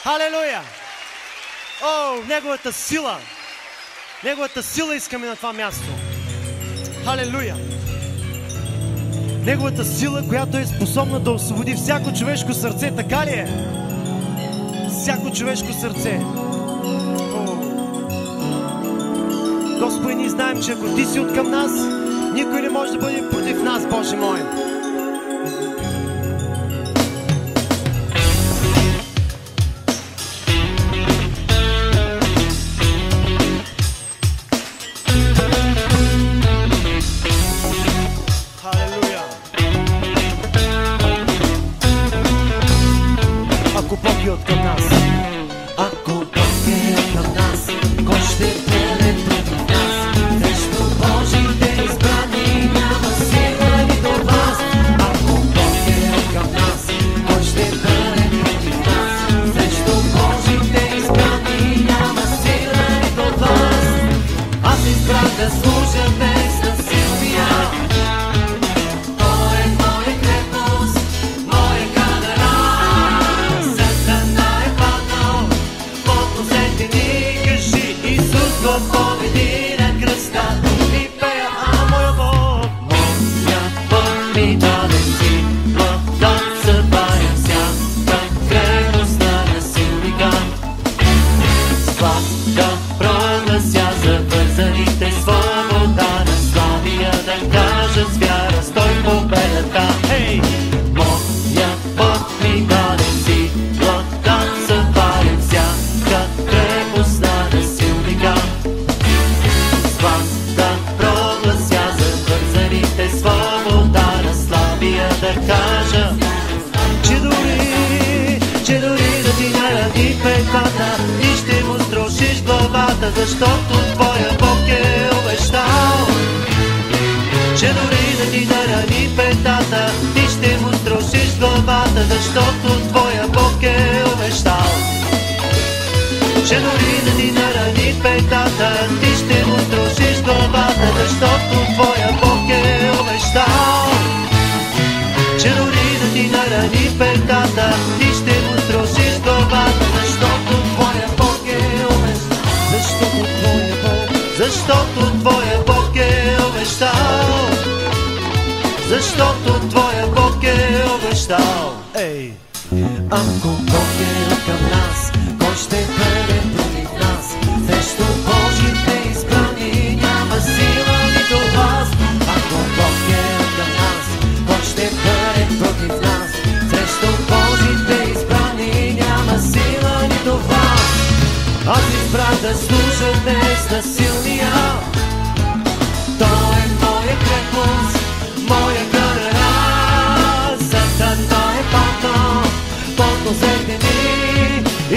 Халелуя! О, Неговата сила искаме на това място. Халелуя! Неговата сила, която е способна да освободи всяко човешко сърце, така ли е? Всяко човешко сърце. Господи, ние знаем, че ако Ти си от към нас, никой не може да бъде против нас, Боже мой. Халелуя! Ако Бог е от към нас, ако Бог е от към нас, кой ще бъде против нас? Срещу Божите избрани няма сила нито власт. Ако Бог е от към нас, кой ще бъде против нас? Срещу Божите избрани няма сила нито власт. Аз избрах да служа без насилия. Той е моя крепост, моя канара. Сатана е паднал под нозете ни. Кажи: Исус го победи на кръста. И пея: а моя Бог, моя Бог ми даде сила да събаря всяка крепост на насилника. С власт да проглася завързаните, свобода на слабия да кажа с вяра: стой в победата. Хей! Моя Бог ми даде сила да събаря всяка крепост на насилника. С власт да проглася завързаните, свобода на слабия да кажа, че дори да ти наради петата, ти ще му струшиш главата, защото твоя Бог е обещал. Че дори да ти нарани петата, ти ще му струшиш главата, защото твоя Бог е обещал. Че дори да ти нарани петата, ти ще му струшиш главата, защото твоя Бог е обещал. Че дори да ти нарани петата, ти ще му струшиш главата, защото твоя Бог е обещал. Защото твоя Бог е обещал. Защото твоя Бог е обещал. Ей! Ако Бог е към нас, кой ще бъде против нас? Срещу Божите избрани няма сила нито власт. Ако Бог е към нас, кой ще бъде против нас? Срещу Божите избрани няма сила нито власт. Аз избрах да служа без насилния. Той е моя крепост, моя канара. Сатана е паднал под нозете ни.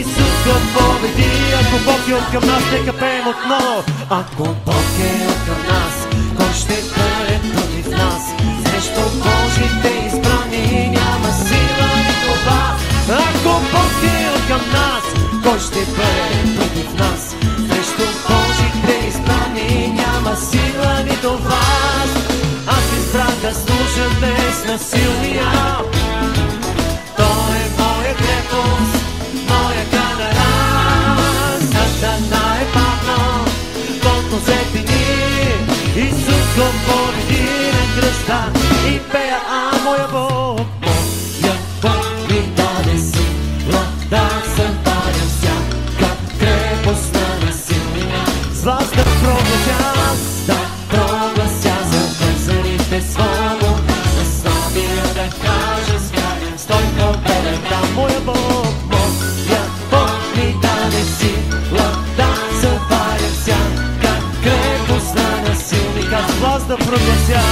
Исус го победи. Ако Бог е от към нас, нека пеем отново. Ако Бог е от към нас, кой ще бъде против нас? Срещу Божите избрани няма сила нито власт. Ако Бог е от към нас, кой ще бъде против нас? Срещу Божите избрани няма сила нито власт. Аз избрах да служа без насилия. Той е моя крепост, моя канара. Сатана е паднал под нозете ни. Исус го победи на кръста. И пея: а моя Бог, моя Бог ми даде сила да събаря всяка крепост на насилника. С власт да проглася завързаните, свобода на слабия да кажа с вяра: стой в победата. Моя Бог ми даде сила да събаря всяка крепост на насилника. С власт да проглася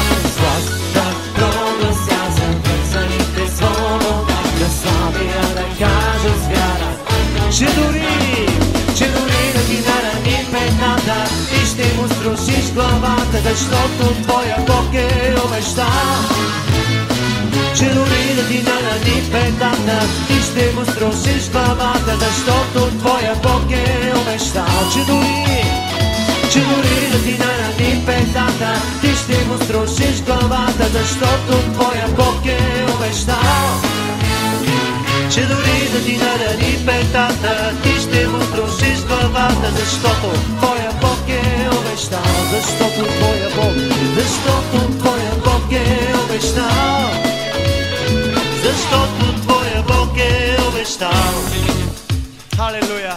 завързаните, свобода на слабия да кажа с вяра. Че дори да ти нарани петата, ти ще му струшиш главата, защото твоя Бог е обещал. Че дори да ти нарани петата, ти ще му струшиш главата, защото твоя Бог е обещал. Че дори да ти нарани петата, ти ще му струшиш главата, защото твоя Бог е обещал. че дори да ти нарани петата, ти ще му трошиш главата, защото твоя Бог е обещал, защото твоя Бог, защото твоя Бог е обещал, защото твоя Бог е обещал. Халелуя!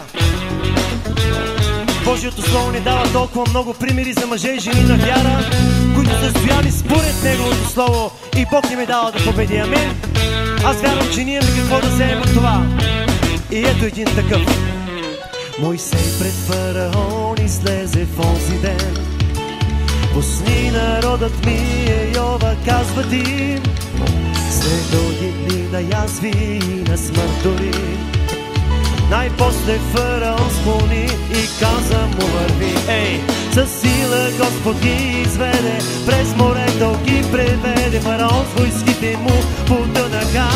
Божието Слово ни дава толкова много примери за мъже и жени на вяра, които са стояли според Неговото Слово и Бог им е дал да победи. Амин. Аз вярвам, че ние имаме какво да вземем от това. И ето един такъв. Мойсей пред фараон излезе в онзи ден. Пусни народът ми е Йова, казва ти. След дълги дни на язви и на смърт дори. Най-после фараон склони и каза му върви. Ей, със сила Господ ги изведе, през морето ги преведе. Фараон с войските му потънаха.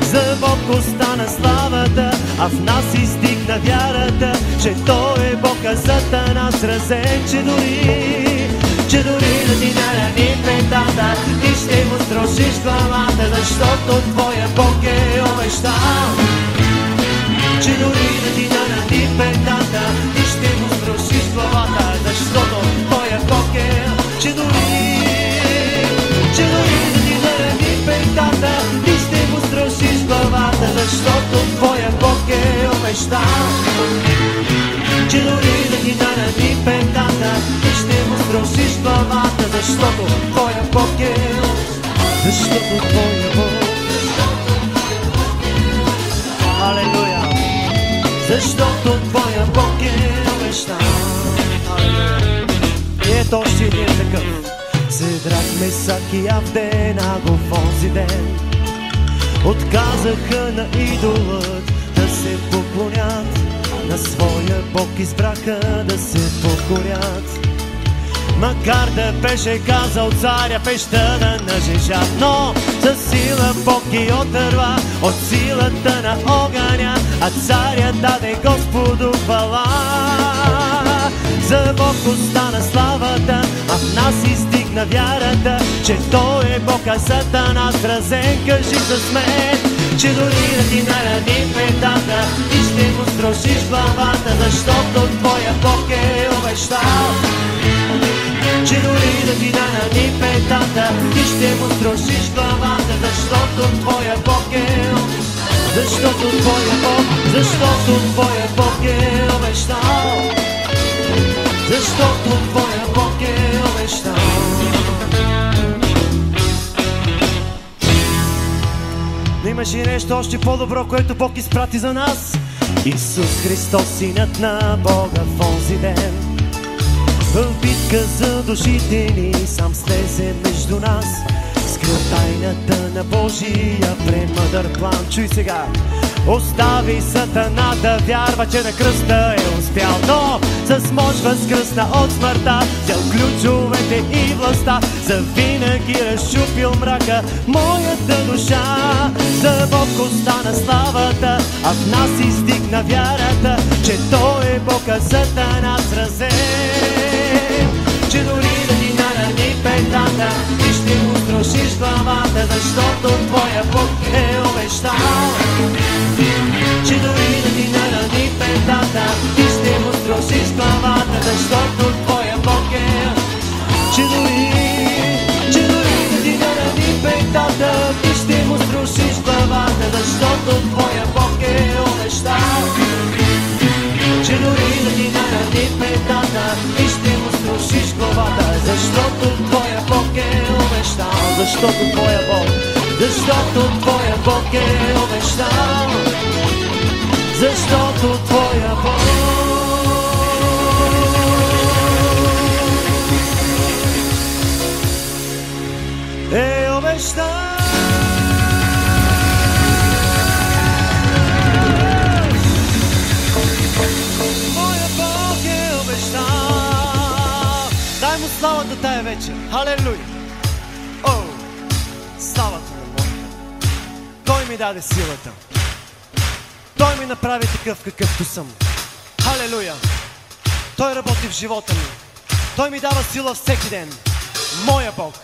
За Бог остана славата, а в нас издигна вярата, че Той е Бог, а Сатана сразен, че дори да ти нарани петата, ти ще му строшиш главата, защото твоя Бог е обещал. Че дори да ти нарани петата, ти ще му строшиш главата, защото твоя Бог е. Че дори да ти нарани петата, ти ще му строшиш главата, защото твоя Бог е обещал. Че дори да ти нарани петата, ти ще му строшиш главата, защото твоя Бог е. Защото твоя Бог. Алелуя! Защото твоя Бог е обещал. И ето още един такъв. Седрах, Месак и Авденаго в онзи ден отказаха на идолът да се поклонят, на своя Бог избраха да се покорят. Макар да беше казал царя пещера на жежа, но със сила Бог ги отърва от силата на огъня, а царя даде Господу хвала. За Бог остана славата, а в нас издигна вярата, че Той е Бог, а Сатана сразен. Кажи с мен, че дори да ти нарани петата, ти ще му строшиш главата, защото твоя Бог е обещал. Че дори да ти нарани петата, ти ще му строшиш главата, защото твоя Бог е. Защото твоя Бог, защото твоя Бог е обещал. Защото твоя Бог е обещал. Но имаше нещо още по-добро, което Бог изпрати за нас. Исус Христос, Синът на Бога в онзи ден, в битка за душите ни сам слезе между нас. Скрил тайната на Божия премъдър план. Чуй сега. Остави Сатана да вярва, че на кръста е успял, но с мощ възкръсна от смъртта, взел ключовете и властта, завинаги разчупил мрака моята душа. За Бог остана славата, а в нас издигна вярата, че Той е Бог, а Сатана сразен. Че дори да ти нарани петата, ти ще му строшиш главата, защото твоя Бог е обещал. Че дори да ти нарани петата, ти ще му строшиш главата, защото твоя Бог е. Че дори да ти нарани петата, ти ще му строшиш главата, защото твоя Бог е обещал. Че дори да ти нарани петата, ти ще му строшиш главата, защото твоя Бог е обещал. Защото твоя Бог, защото твоя Бог е обещал. Защото твоя Бог е обещал. Моя Бог е обещал. Дай му славата тая вечер. Халелуя. О, славата на Бога. Той ми даде силата. Той ми направи такъв, какъвто съм. Халелуя! Той работи в живота ми. Той ми дава сила всеки ден. Моя Бог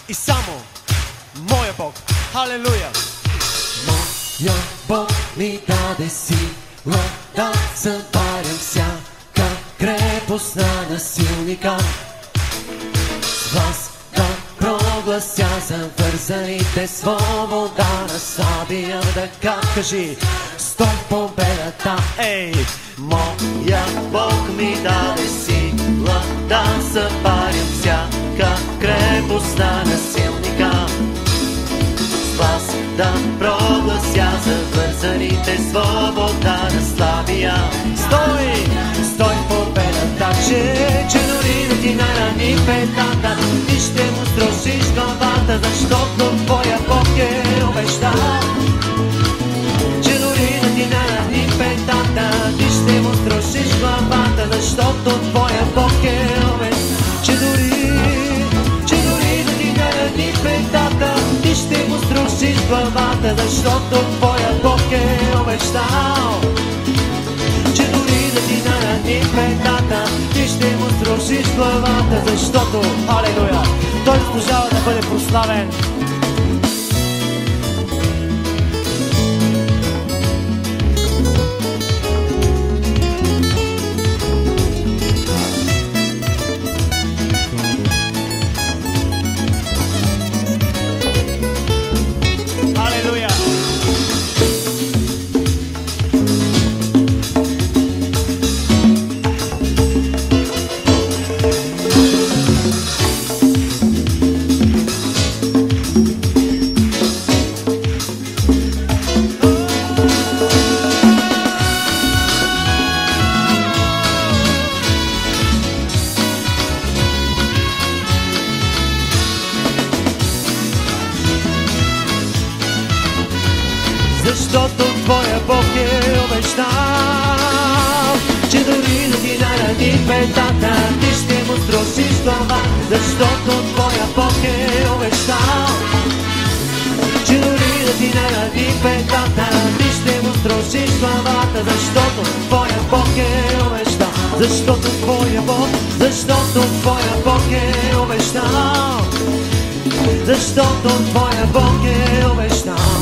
и само моя Бог. Халелуя! Бог ми даде сила да събарям всяка крепост на насилника. С вас да проглася завързаните, свобода на слабия да кажи стой победата. Ей! Моя Бог ми даде сила да събарям всяка крепост на насилника. С вас да проглася завързаните, свобода на слабия. Стой! Стой победата, че дори да ти нарани петата, ти ще му строшиш главата, защото твоя Бог е обещал. Че дори да ти нарани петата, ти ще му строшиш главата, защото твоя Бог е обещал. Че дори да ти нарани петата, ти ще му струшиш главата, защото твоя Бог е обещал. Че дори да ти нарани петата, ти ще му струшиш главата, защото, алелуя, той заслужава да бъде прославен. Защото твоя Бог е обещал, че дори да ти нарани петата, ти ще му струшиш глава. Защото твоя Бог е обещал, че дори да ти нарани петата, ти ще му струшиш главата. Защото твоя Бог е обещал, защото твоя Бог е обещал, защото твоя Бог е обещал.